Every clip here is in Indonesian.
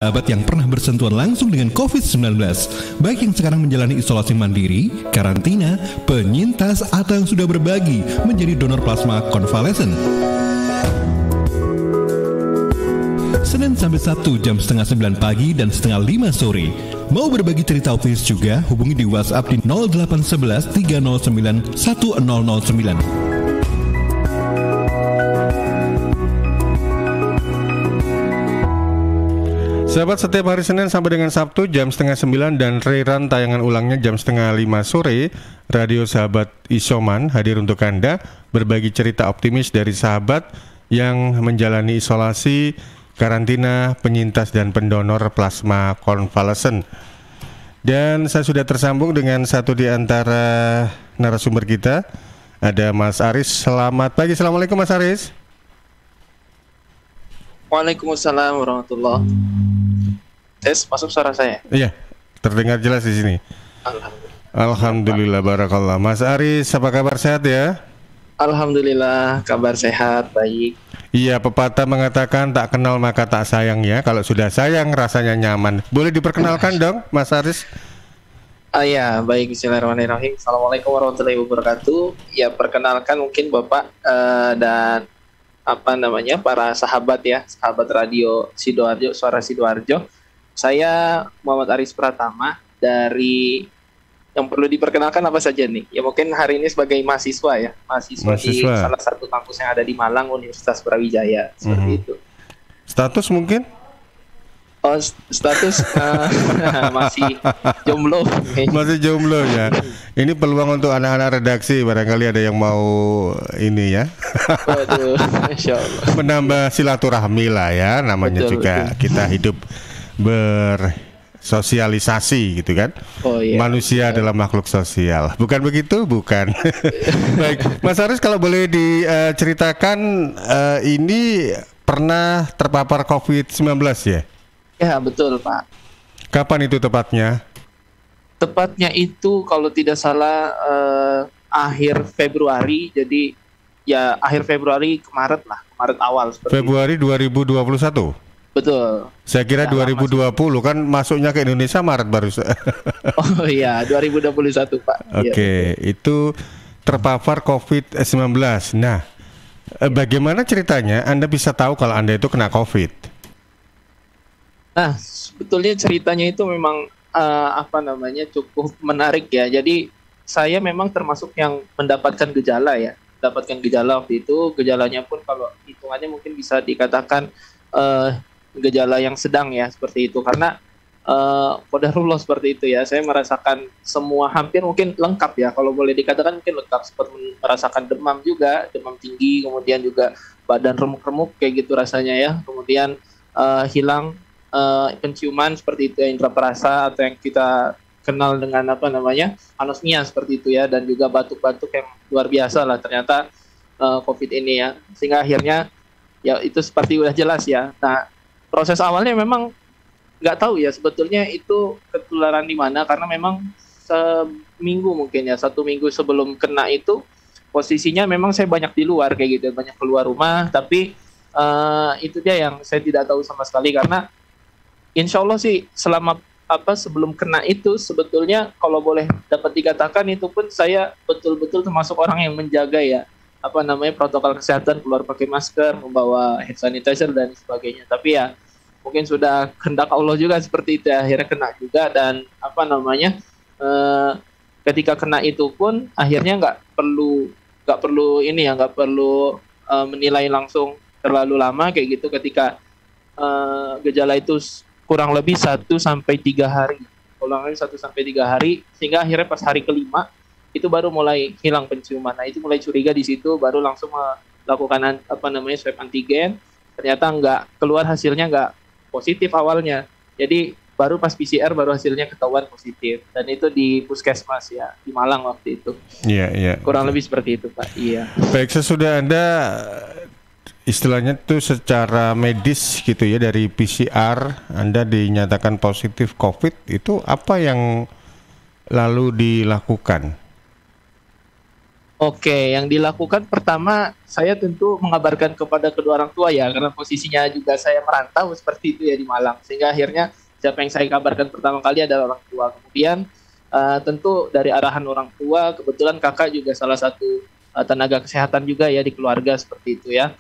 Sahabat yang pernah bersentuhan langsung dengan COVID-19, baik yang sekarang menjalani isolasi mandiri, karantina, penyintas, atau yang sudah berbagi menjadi donor plasma konvalesen. Senin sampai Sabtu jam setengah 9 pagi dan setengah 5 sore. Mau berbagi cerita optimis juga, hubungi di WhatsApp di 0811 309 1009. Sahabat, setiap hari Senin sampai dengan Sabtu jam setengah 9 dan rerun tayangan ulangnya jam setengah 5 sore, Radio Sahabat Isoman hadir untuk Anda berbagi cerita optimis dari sahabat yang menjalani isolasi, karantina, penyintas dan pendonor plasma konvalesen. Dan saya sudah tersambung dengan satu di antara narasumber kita, ada Mas Aris. Selamat pagi, Assalamualaikum Mas Aris. Waalaikumsalam warahmatullahi. Tes, masuk suara saya? Iya, terdengar jelas di sini. Alhamdulillah, barakallah. Mas Aris, apa kabar, sehat ya? Alhamdulillah, kabar sehat, baik. Iya, pepatah mengatakan tak kenal maka tak sayang ya. Kalau sudah sayang rasanya nyaman. Boleh diperkenalkan dong, Mas Aris? Ya, baik. Bismillahirrahmanirrahim. Assalamualaikum warahmatullahi wabarakatuh. Ya, perkenalkan mungkin Bapak dan para sahabat ya, sahabat radio Sidoarjo, Suara Sidoarjo. Saya Muhammad Aris Pratama dari, yang perlu diperkenalkan apa saja nih? Ya mungkin hari ini sebagai mahasiswa ya, mahasiswa di salah satu kampus yang ada di Malang, Universitas Brawijaya, seperti itu. Status mungkin? Oh, status masih jomblo. Masih jomblo ya. Ini peluang untuk anak-anak redaksi, barangkali ada yang mau ini ya. Waduh, Insya Allah. Menambah silaturahmi lah ya, namanya betul, juga betul. Kita hidup bersosialisasi gitu kan. Oh, iya. Manusia adalah makhluk sosial. Bukan begitu? Bukan. Baik, Mas Aris, kalau boleh diceritakan, ini pernah terpapar COVID-19 ya? Ya, betul Pak. Kapan itu tepatnya? Tepatnya itu kalau tidak salah akhir Februari. Jadi ya akhir Februari ke Maret lah, Maret awal. Februari 2021? Betul. Saya kira ya, 2020 kan masuknya ke Indonesia Maret baru. Oh iya, 2021 Pak. Oke, ya. Itu terpapar COVID-19. Nah, bagaimana ceritanya Anda bisa tahu kalau Anda itu kena COVID? Nah, sebetulnya ceritanya itu memang cukup menarik ya. Jadi saya memang termasuk yang mendapatkan gejala ya. Mendapatkan gejala waktu itu, gejalanya pun kalau hitungannya mungkin bisa dikatakan gejala yang sedang ya, seperti itu, karena qadarullah seperti itu ya. Saya merasakan semua hampir mungkin lengkap ya, kalau boleh dikatakan mungkin lengkap, seperti merasakan demam juga, demam tinggi, kemudian juga badan remuk-remuk kayak gitu rasanya ya, kemudian hilang penciuman seperti itu ya, indera perasa atau yang kita kenal dengan anosmia seperti itu ya, dan juga batuk-batuk yang luar biasa lah ternyata COVID ini ya, sehingga akhirnya ya itu seperti udah jelas ya. Nah, proses awalnya memang nggak tahu ya sebetulnya itu ketularan di mana, karena memang seminggu mungkin ya, 1 minggu sebelum kena itu posisinya memang saya banyak di luar kayak gitu, banyak keluar rumah, tapi itu dia yang saya tidak tahu sama sekali, karena insya Allah sih selama sebelum kena itu sebetulnya kalau boleh dapat dikatakan itu pun saya betul-betul termasuk orang yang menjaga ya protokol kesehatan, keluar pakai masker, membawa hand sanitizer dan sebagainya. Tapi ya mungkin sudah kehendak Allah juga seperti itu ya, akhirnya kena juga. Dan ketika kena itu pun akhirnya nggak perlu menilai langsung terlalu lama kayak gitu, ketika gejala itu kurang lebih 1 sampai 3 hari, sehingga akhirnya pas hari kelima itu baru mulai hilang penciuman. Nah, itu mulai curiga di situ, baru langsung melakukan swab antigen. Ternyata keluar hasilnya nggak positif awalnya. Jadi baru pas PCR baru hasilnya ketahuan positif, dan itu di puskesmas ya di Malang waktu itu. Iya. Kurang lebih seperti itu Pak. Iya. Baik, sesudah Anda istilahnya tuh secara medis gitu ya, dari PCR Anda dinyatakan positif COVID, itu apa yang lalu dilakukan? Oke, yang dilakukan pertama saya tentu mengabarkan kepada kedua orang tua ya, karena posisinya juga saya merantau seperti itu ya di Malang, sehingga akhirnya siapa yang saya kabarkan pertama kali adalah orang tua. Kemudian tentu dari arahan orang tua, kebetulan kakak juga salah satu tenaga kesehatan juga ya di keluarga seperti itu ya,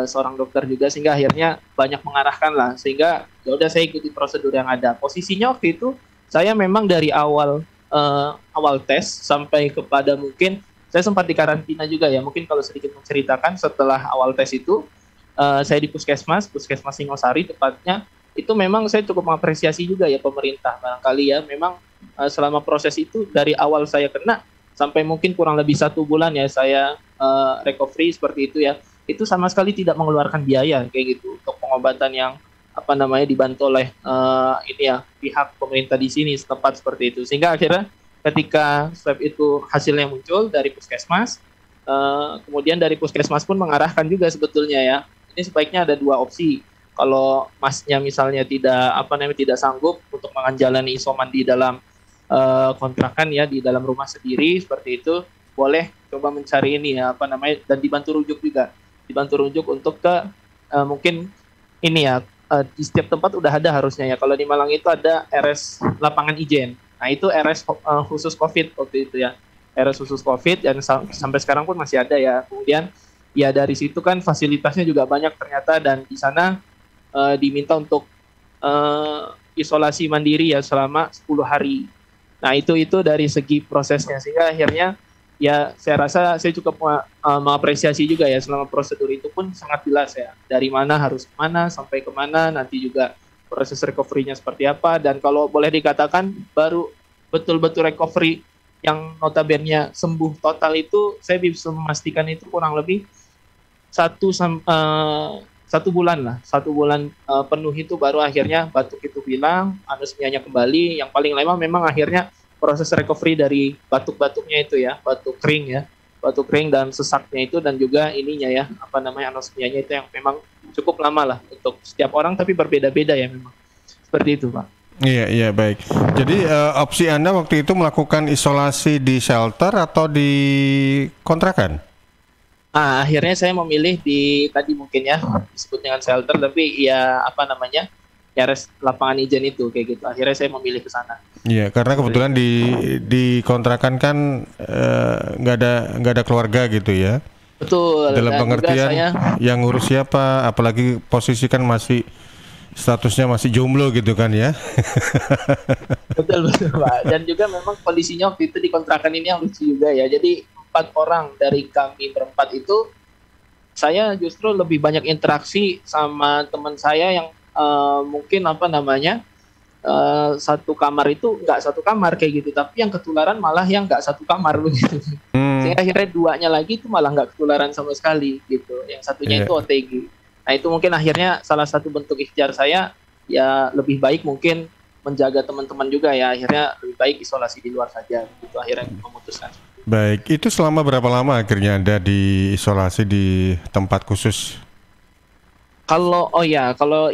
seorang dokter juga, sehingga akhirnya banyak mengarahkan lah, sehingga ya udah saya ikuti prosedur yang ada. Posisinya waktu itu saya memang dari awal tes sampai kepada mungkin saya sempat di karantina juga ya. Mungkin kalau sedikit menceritakan, setelah awal tes itu saya di Puskesmas Singosari tepatnya, itu memang saya cukup mengapresiasi juga ya pemerintah barangkali ya. Memang selama proses itu dari awal saya kena sampai mungkin kurang lebih 1 bulan ya saya recovery seperti itu ya. Itu sama sekali tidak mengeluarkan biaya kayak gitu untuk pengobatan yang dibantu oleh ini ya pihak pemerintah di sini setempat seperti itu. Sehingga akhirnya ketika swab itu hasilnya muncul dari puskesmas, kemudian dari puskesmas pun mengarahkan juga sebetulnya ya, ini sebaiknya ada 2 opsi. Kalau masnya misalnya tidak sanggup untuk menjalani isoman di dalam kontrakan ya, di dalam rumah sendiri seperti itu, boleh coba mencari ini ya dan dibantu rujuk untuk ke mungkin ini ya, di setiap tempat udah ada harusnya ya. Kalau di Malang itu ada RS lapangan ijen. Nah itu RS khusus COVID waktu itu ya, RS khusus COVID, dan sampai sekarang pun masih ada ya. Kemudian ya dari situ kan fasilitasnya juga banyak ternyata, dan di sana diminta untuk isolasi mandiri ya selama 10 hari. Nah itu dari segi prosesnya, sehingga akhirnya ya saya rasa saya cukup mengapresiasi juga ya, selama prosedur itu pun sangat jelas ya, dari mana harus kemana sampai kemana, nanti juga proses recovery-nya seperti apa. Dan kalau boleh dikatakan baru betul-betul recovery yang notabene sembuh total itu saya bisa memastikan itu kurang lebih 1 bulan penuh, itu baru akhirnya batuk itu hilang, anosmianya kembali. Yang paling lama memang akhirnya proses recovery dari batuk-batuknya itu ya, batuk kering dan sesaknya itu, dan juga ininya ya anosmianya itu yang memang cukup lama lah untuk setiap orang, tapi berbeda-beda ya memang. Seperti itu, Pak. Iya, baik. Jadi opsi Anda waktu itu melakukan isolasi di shelter atau di kontrakan? Akhirnya saya memilih di tadi mungkin ya disebut dengan shelter, tapi ya ya res lapangan ijen itu kayak gitu. Akhirnya saya memilih ke sana. Iya, karena kebetulan di kontrakan kan nggak ada keluarga gitu ya. Betul. Dalam pengertian yang ngurus siapa, apalagi posisi kan statusnya masih jomblo gitu kan ya. Betul Pak. Dan juga memang kondisinya waktu itu di kontrakan ini yang lucu juga ya. Jadi 4 orang dari kami berempat itu, saya justru lebih banyak interaksi sama teman saya yang mungkin satu kamar itu nggak satu kamar kayak gitu, tapi yang ketularan malah yang nggak satu kamar begitu. Sehingga akhirnya 2-nya lagi itu malah nggak ketularan sama sekali gitu. Yang satunya itu OTG. Nah itu mungkin akhirnya salah satu bentuk ikhtiar saya ya, lebih baik mungkin menjaga teman-teman juga ya, akhirnya lebih baik isolasi di luar saja gitu, akhirnya memutuskan. Baik, itu selama berapa lama akhirnya Anda diisolasi di tempat khusus? Kalau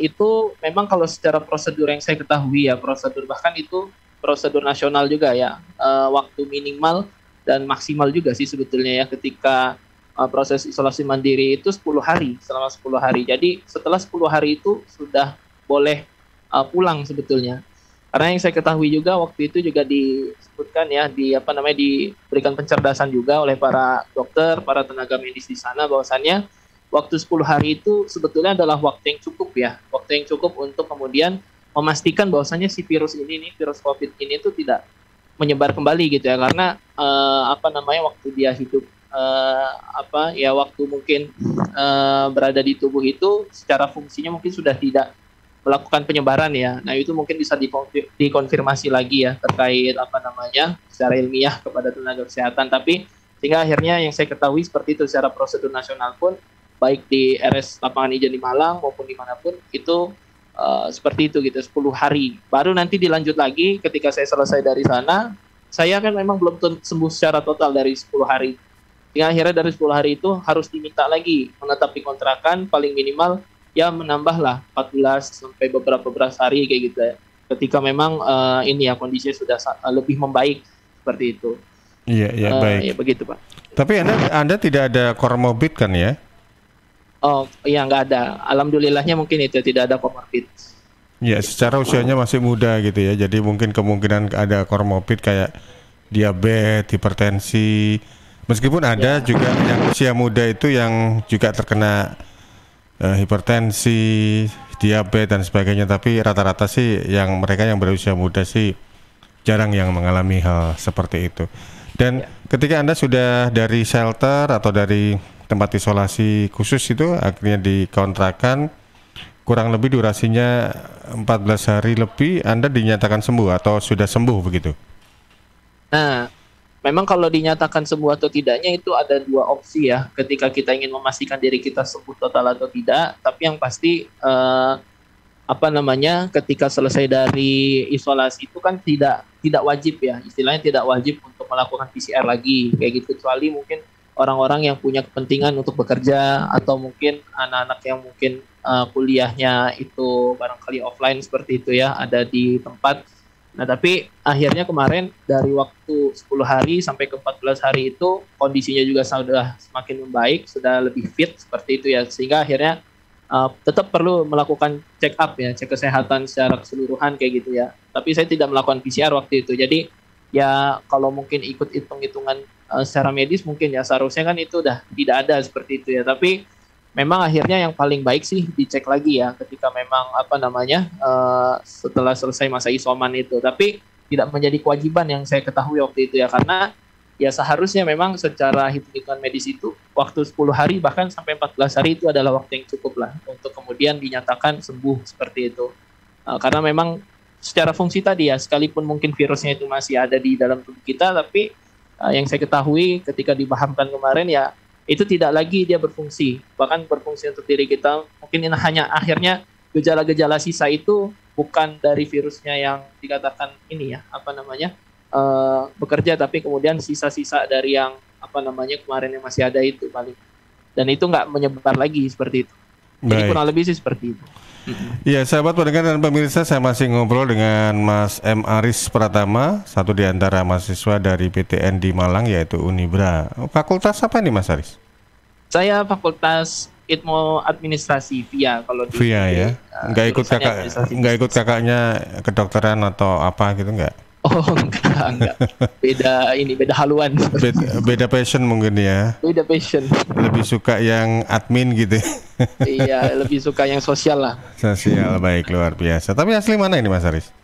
itu memang kalau secara prosedur yang saya ketahui ya, bahkan itu prosedur nasional juga ya, waktu minimal dan maksimal juga sih sebetulnya ya, ketika proses isolasi mandiri itu 10 hari, selama 10 hari. Jadi setelah 10 hari itu sudah boleh pulang sebetulnya. Karena yang saya ketahui juga waktu itu juga disebutkan ya, diberikan pencerdasan juga oleh para dokter, para tenaga medis di sana, bahwasannya waktu 10 hari itu sebetulnya adalah waktu yang cukup ya, waktu yang cukup untuk kemudian memastikan bahwasannya si virus COVID ini itu tidak menyebar kembali gitu ya. Karena waktu dia hidup waktu mungkin berada di tubuh itu secara fungsinya mungkin sudah tidak melakukan penyebaran ya. Nah itu mungkin bisa dikonfirmasi lagi ya terkait secara ilmiah kepada tenaga kesehatan. Tapi sehingga akhirnya yang saya ketahui seperti itu, secara prosedur nasional pun baik di RS lapangan ijen di Malang maupun dimanapun itu seperti itu gitu, 10 hari. Baru nanti dilanjut lagi ketika saya selesai dari sana. Saya kan memang belum sembuh secara total dari 10 hari. Sehingga akhirnya dari 10 hari itu harus diminta lagi menetap di kontrakan paling minimal ya, menambahlah 14 sampai beberapa hari kayak gitu ya. Ketika memang kondisinya sudah lebih membaik seperti itu. Iya, baik. Ya begitu Pak. Tapi Anda tidak ada komorbid kan ya? Oh iya, nggak ada. Alhamdulillahnya mungkin itu tidak ada komorbid. Ya, secara usianya masih muda gitu ya. Jadi mungkin kemungkinan ada komorbid kayak diabetes, hipertensi. Meskipun ada juga yang usia muda itu yang juga terkena hipertensi, diabetes dan sebagainya. Tapi rata-rata sih yang mereka yang berusia muda sih jarang yang mengalami hal seperti itu. Dan ketika Anda sudah dari shelter atau dari tempat isolasi khusus itu akhirnya dikontrakan, kurang lebih durasinya 14 hari lebih, Anda dinyatakan sembuh atau sudah sembuh begitu? Nah, memang kalau dinyatakan sembuh atau tidaknya itu ada dua opsi ya. Ketika kita ingin memastikan diri kita sembuh total atau tidak, tapi yang pasti ketika selesai dari isolasi itu kan tidak wajib ya, istilahnya tidak wajib untuk melakukan PCR lagi kayak gitu, kecuali mungkin orang-orang yang punya kepentingan untuk bekerja atau mungkin anak-anak yang mungkin kuliahnya itu barangkali offline seperti itu ya, ada di tempat. Nah, tapi akhirnya kemarin dari waktu 10 hari sampai ke 14 hari itu kondisinya juga sudah semakin membaik, sudah lebih fit seperti itu ya, sehingga akhirnya tetap perlu melakukan check up ya, cek kesehatan secara keseluruhan kayak gitu ya. Tapi saya tidak melakukan PCR waktu itu. Jadi ya kalau mungkin ikut hitung-hitungan secara medis mungkin ya seharusnya kan itu udah tidak ada seperti itu ya. Tapi memang akhirnya yang paling baik sih dicek lagi ya ketika memang setelah selesai masa isoman itu. Tapi tidak menjadi kewajiban yang saya ketahui waktu itu ya, karena ya seharusnya memang secara hitung-hitungan medis itu waktu 10 hari bahkan sampai 14 hari itu adalah waktu yang cukup lah untuk kemudian dinyatakan sembuh seperti itu. Karena memang secara fungsi tadi ya, sekalipun mungkin virusnya itu masih ada di dalam tubuh kita, tapi yang saya ketahui ketika dipahamkan kemarin ya itu tidak lagi dia berfungsi, bahkan berfungsi untuk diri kita. Mungkin hanya akhirnya gejala-gejala sisa itu bukan dari virusnya yang dikatakan ini ya bekerja, tapi kemudian sisa-sisa dari yang kemarin yang masih ada itu paling, dan itu nggak menyebar lagi seperti itu. Jadi kurang lebih sih seperti itu. Ya, sahabat pendengar dan pemirsa, saya masih ngobrol dengan Mas M. Aris Pratama, satu di antara mahasiswa dari PTN di Malang, yaitu Unibra. Fakultas apa nih Mas Aris? Saya Fakultas Ilmu Administrasi VIA kalau di VIA ya. Nggak ikut kakaknya kedokteran atau apa gitu nggak? Oh enggak. Beda haluan. Beda passion mungkin ya. Beda passion. Lebih suka yang admin gitu. Iya, lebih suka yang sosial lah. Sosial, baik, luar biasa. Tapi asli mana ini Mas Aris?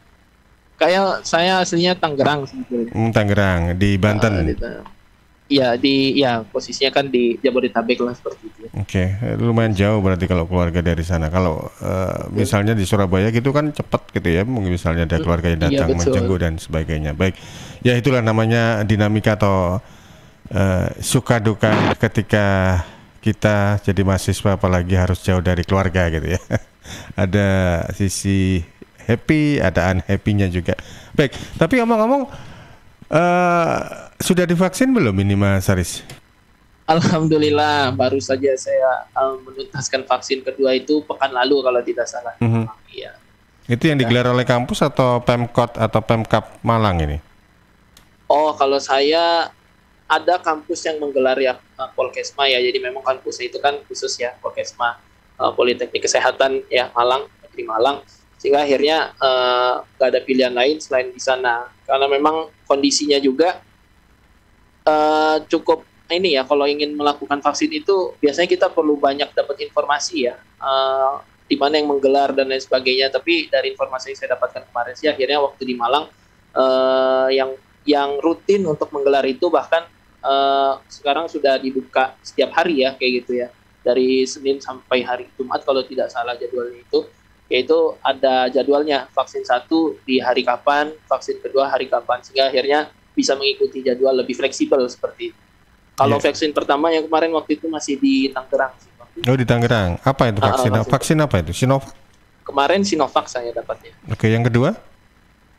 Kayak saya aslinya Tangerang sebetulnya. Tangerang, di Banten. Iya, posisinya kan di Jabodetabek lah seperti itu. Oke, lumayan jauh berarti kalau keluarga dari sana. Kalau misalnya di Surabaya gitu kan cepat gitu ya, mungkin misalnya ada keluarga yang datang menjenguk dan sebagainya. Baik, ya itulah namanya dinamika atau suka duka ketika kita jadi mahasiswa, apalagi harus jauh dari keluarga gitu ya. Ada sisi happy, ada unhappy-nya juga. Baik, tapi ngomong-ngomong, sudah divaksin belum ini Mas Aris? Alhamdulillah, baru saja saya menuntaskan vaksin kedua itu pekan lalu kalau tidak salah. Iya. Itu yang digelar oleh kampus atau Pemkot atau Pemkap Malang ini? Oh, kalau saya ada kampus yang menggelar ya Polkesma ya. Jadi memang kampusnya itu kan khusus ya, Polkesma Politeknik Kesehatan ya Malang, di Malang. Sehingga akhirnya nggak ada pilihan lain selain di sana. Karena memang kondisinya juga cukup ini ya, kalau ingin melakukan vaksin itu biasanya kita perlu banyak dapat informasi ya, di mana yang menggelar dan lain sebagainya. Tapi dari informasi yang saya dapatkan kemarin sih akhirnya waktu di Malang yang rutin untuk menggelar itu bahkan sekarang sudah dibuka setiap hari ya kayak gitu ya, dari Senin sampai hari Jumat kalau tidak salah jadwalnya itu, yaitu ada jadwalnya vaksin 1 di hari kapan, vaksin kedua hari kapan, sehingga akhirnya bisa mengikuti jadwal lebih fleksibel seperti itu. Kalau vaksin pertama yang kemarin waktu itu masih di Tangerang sih. Oh, di Tangerang. Apa itu vaksin? Vaksin apa itu? Sinovac? Kemarin Sinovac saya dapatnya. Oke, yang kedua?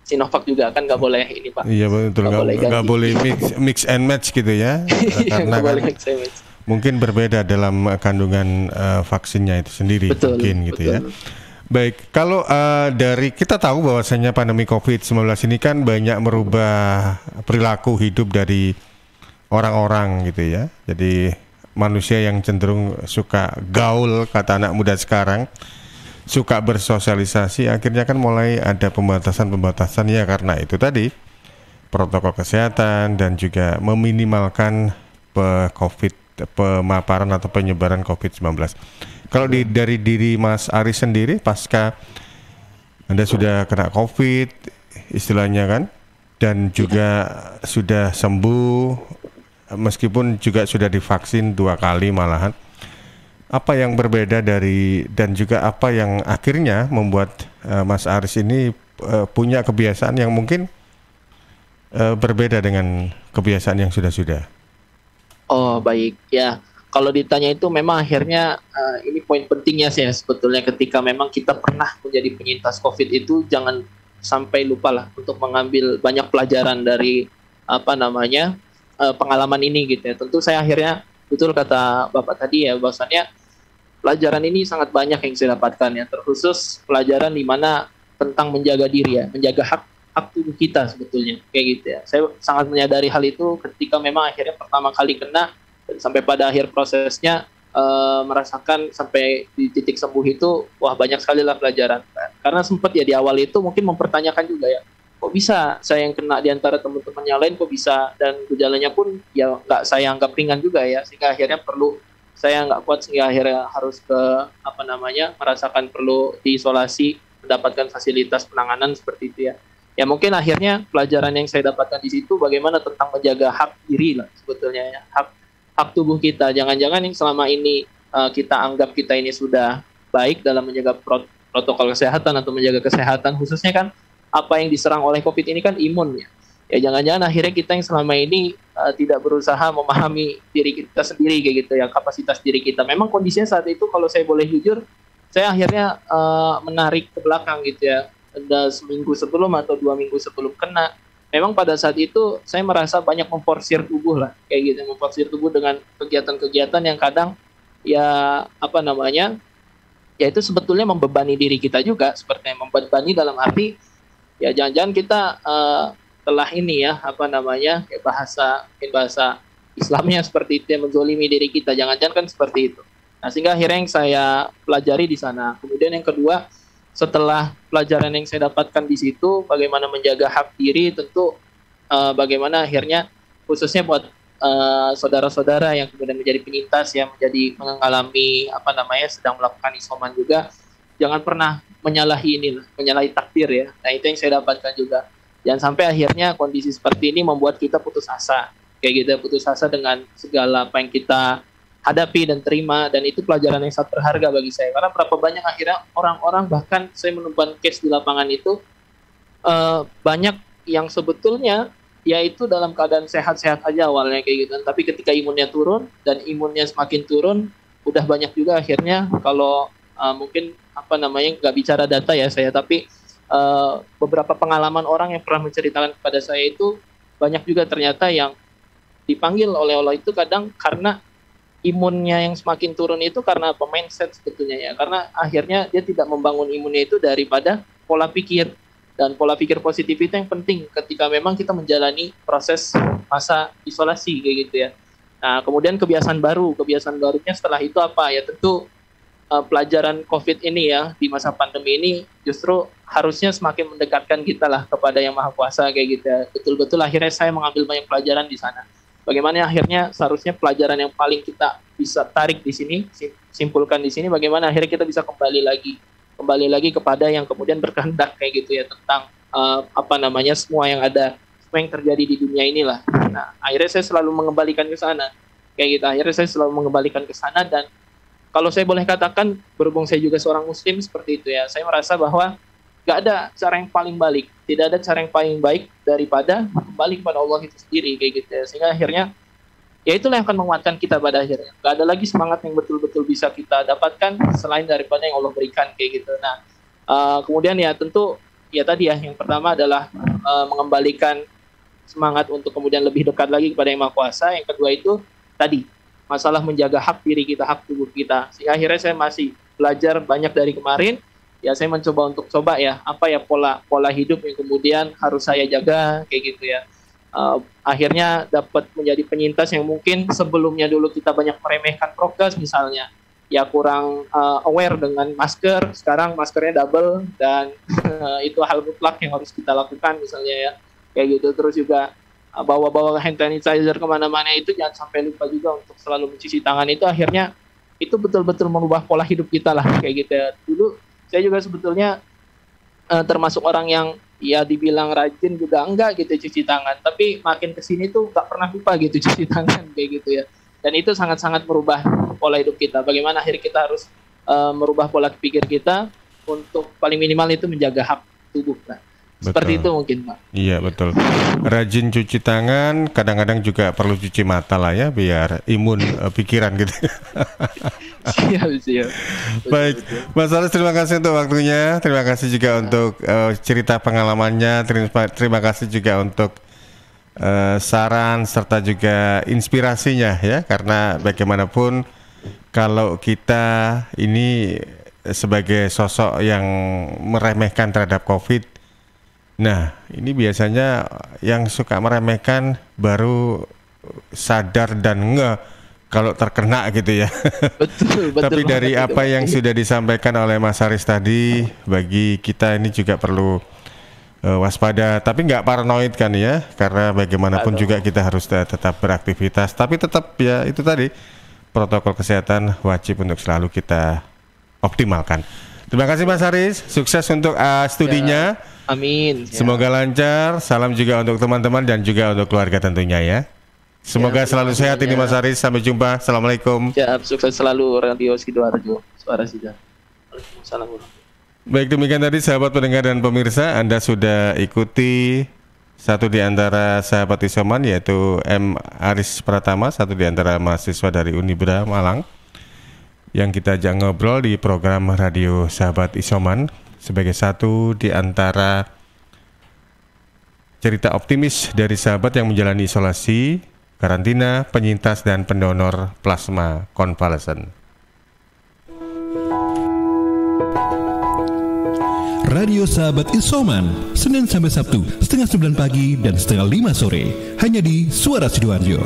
Sinovac juga kan nggak boleh ini Pak. Iya betul, nggak boleh mix and match gitu ya. Karena kan mungkin berbeda dalam kandungan vaksinnya itu sendiri, mungkin gitu ya. Baik, kalau dari kita tahu bahwasanya pandemi COVID-19 ini kan banyak merubah perilaku hidup dari orang-orang gitu ya. Jadi manusia yang cenderung suka gaul, kata anak muda sekarang, suka bersosialisasi, akhirnya kan mulai ada pembatasan-pembatasan ya, karena itu tadi protokol kesehatan dan juga meminimalkan pemaparan atau penyebaran COVID-19. Kalau dari diri Mas Aris sendiri, pasca Anda sudah kena COVID istilahnya kan, dan juga sudah sembuh, meskipun juga sudah divaksin 2 kali malahan, apa yang berbeda dan juga apa yang akhirnya membuat Mas Aris ini punya kebiasaan yang mungkin berbeda dengan kebiasaan yang sudah-sudah? Oh baik ya. Kalau ditanya itu memang akhirnya ini poin pentingnya sih ya, sebetulnya ketika memang kita pernah menjadi penyintas COVID itu jangan sampai lupa lah untuk mengambil banyak pelajaran dari pengalaman ini gitu ya. Tentu saya akhirnya betul kata Bapak tadi ya, bahwasannya pelajaran ini sangat banyak yang saya dapatkan ya, terkhusus pelajaran di mana tentang menjaga diri ya, menjaga hak tubuh kita sebetulnya kayak gitu ya. Saya sangat menyadari hal itu ketika memang akhirnya pertama kali kena dan sampai pada akhir prosesnya merasakan sampai di titik sembuh itu, wah banyak sekali lah pelajaran. Karena sempat ya di awal itu mungkin mempertanyakan juga ya, kok bisa saya yang kena di antara teman-teman yang lain kok bisa, dan gejalanya pun ya nggak saya anggap ringan juga ya, sehingga akhirnya saya nggak kuat sehingga akhirnya harus merasakan perlu diisolasi, mendapatkan fasilitas penanganan seperti itu ya. Ya mungkin akhirnya pelajaran yang saya dapatkan di situ bagaimana tentang menjaga hak diri lah sebetulnya ya, hak tubuh kita. Jangan-jangan yang selama ini kita anggap kita ini sudah baik dalam menjaga protokol kesehatan atau menjaga kesehatan, khususnya kan apa yang diserang oleh COVID ini kan imun ya. Ya jangan-jangan akhirnya kita yang selama ini tidak berusaha memahami diri kita sendiri kayak gitu ya, kapasitas diri kita. Memang kondisinya saat itu kalau saya boleh jujur, saya akhirnya menarik ke belakang gitu ya. Ada seminggu sebelum atau 2 minggu sebelum kena, memang pada saat itu saya merasa banyak memforsir tubuh lah kayak gitu, memforsir tubuh dengan kegiatan-kegiatan yang kadang ya ya itu sebetulnya membebani diri kita juga, seperti membebani dalam arti ya jangan-jangan kita telah ini ya kayak bahasa Islamnya seperti itu, yang menzolimi diri kita, jangan-jangan kan seperti itu. Nah sehingga akhirnya yang saya pelajari di sana. Kemudian yang kedua, setelah pelajaran yang saya dapatkan di situ, bagaimana menjaga hak diri, tentu bagaimana akhirnya khususnya buat saudara-saudara yang kemudian menjadi penyintas ya, mengalami sedang melakukan isoman juga, jangan pernah menyalahi takdir ya. Nah itu yang saya dapatkan juga. Jangan sampai akhirnya kondisi seperti ini membuat kita putus asa kayak gitu, putus asa dengan segala apa yang kita hadapi dan terima, dan itu pelajaran yang sangat berharga bagi saya, karena berapa banyak akhirnya orang-orang, bahkan saya menemukan case di lapangan itu banyak yang sebetulnya yaitu dalam keadaan sehat-sehat aja awalnya kayak gitu, tapi ketika imunnya turun dan imunnya semakin turun, udah banyak juga akhirnya, kalau mungkin nggak bicara data ya saya, tapi beberapa pengalaman orang yang pernah menceritakan kepada saya itu banyak juga ternyata yang dipanggil oleh Allah itu kadang karena imunnya yang semakin turun itu karena mindset sebetulnya ya, karena akhirnya dia tidak membangun imunnya itu daripada pola pikir, dan pola pikir positif itu yang penting ketika memang kita menjalani proses masa isolasi kayak gitu ya. Nah kemudian kebiasaan barunya setelah itu apa ya, tentu pelajaran COVID ini ya di masa pandemi ini justru harusnya semakin mendekatkan kita lah kepada Yang Maha Kuasa kayak gitu ya. Betul-betul akhirnya saya mengambil banyak pelajaran di sana. Bagaimana akhirnya seharusnya pelajaran yang paling kita bisa tarik di sini, simpulkan di sini, bagaimana akhirnya kita bisa kembali lagi kepada yang kemudian berkehendak kayak gitu ya, tentang semua yang yang terjadi di dunia inilah. Nah akhirnya saya selalu mengembalikan ke sana kayak gitu. Akhirnya saya selalu mengembalikan ke sana, dan kalau saya boleh katakan, berhubung saya juga seorang muslim seperti itu ya, saya merasa bahwa gak ada cara yang paling baik, tidak ada cara yang paling baik daripada kembali kepada Allah itu sendiri kayak gitu ya. Sehingga akhirnya ya itulah yang akan menguatkan kita pada akhirnya. Gak ada lagi semangat yang betul-betul bisa kita dapatkan selain daripada yang Allah berikan kayak gitu. Nah kemudian ya tentu ya tadi ya, yang pertama adalah mengembalikan semangat untuk kemudian lebih dekat lagi kepada Yang Maha Kuasa. Yang kedua itu tadi masalah menjaga hak diri kita, hak tubuh kita. Sehingga akhirnya saya masih belajar banyak dari kemarin. Ya saya mencoba ya, pola hidup yang kemudian harus saya jaga kayak gitu ya. akhirnya dapat menjadi penyintas yang mungkin sebelumnya dulu kita banyak meremehkan prokes misalnya, ya kurang aware dengan masker, sekarang maskernya double dan itu hal mutlak yang harus kita lakukan misalnya ya, kayak gitu. Terus juga bawa hand sanitizer kemana-mana itu jangan sampai lupa juga untuk selalu mencuci tangan. Itu akhirnya itu betul-betul merubah pola hidup kita lah kayak gitu ya. Dulu saya juga sebetulnya termasuk orang yang ya dibilang rajin juga enggak gitu cuci tangan, tapi makin kesini tuh nggak pernah lupa gitu cuci tangan kayak gitu ya. Dan itu sangat-sangat merubah pola hidup kita. Bagaimana akhirnya kita harus merubah pola pikir kita untuk paling minimal itu menjaga hak tubuh. Nah, seperti itu mungkin Pak. Iya betul. Rajin cuci tangan, kadang-kadang juga perlu cuci mata lah ya, biar imun pikiran gitu. Siap. Baik, Mas Aris, terima kasih untuk waktunya. Terima kasih juga untuk cerita pengalamannya. Terima kasih juga untuk saran serta juga inspirasinya ya, karena bagaimanapun kalau kita ini sebagai sosok yang meremehkan terhadap COVID, nah ini biasanya yang suka meremehkan baru sadar dan kalau terkena gitu ya. Betul. Tapi dari apa yang sudah disampaikan oleh Mas Aris tadi, bagi kita ini juga perlu waspada, tapi nggak paranoid kan ya, karena bagaimanapun juga kita harus tetap beraktivitas, tapi tetap ya itu tadi, protokol kesehatan wajib untuk selalu kita optimalkan. Terima kasih Mas Aris, sukses untuk studinya. Ya, amin. Semoga lancar, salam juga untuk teman-teman dan juga untuk keluarga tentunya ya. Semoga selalu sehat ini Mas Aris, sampai jumpa, Assalamualaikum. Ya, sukses selalu Radio Sidoarjo, Suara Sidar. Waalaikumsalam. Baik, demikian tadi sahabat pendengar dan pemirsa, Anda sudah ikuti satu di antara sahabat isoman, yaitu M. Aris Pratama, satu di antara mahasiswa dari Unibra Malang, yang kita ajak ngobrol di program Radio Sahabat Isoman sebagai satu di antara cerita optimis dari sahabat yang menjalani isolasi, karantina, penyintas, dan pendonor plasma konvalesen. Radio Sahabat Isoman, Senin sampai Sabtu, 8:30 pagi dan 5:30 sore, hanya di Suara Sidoarjo.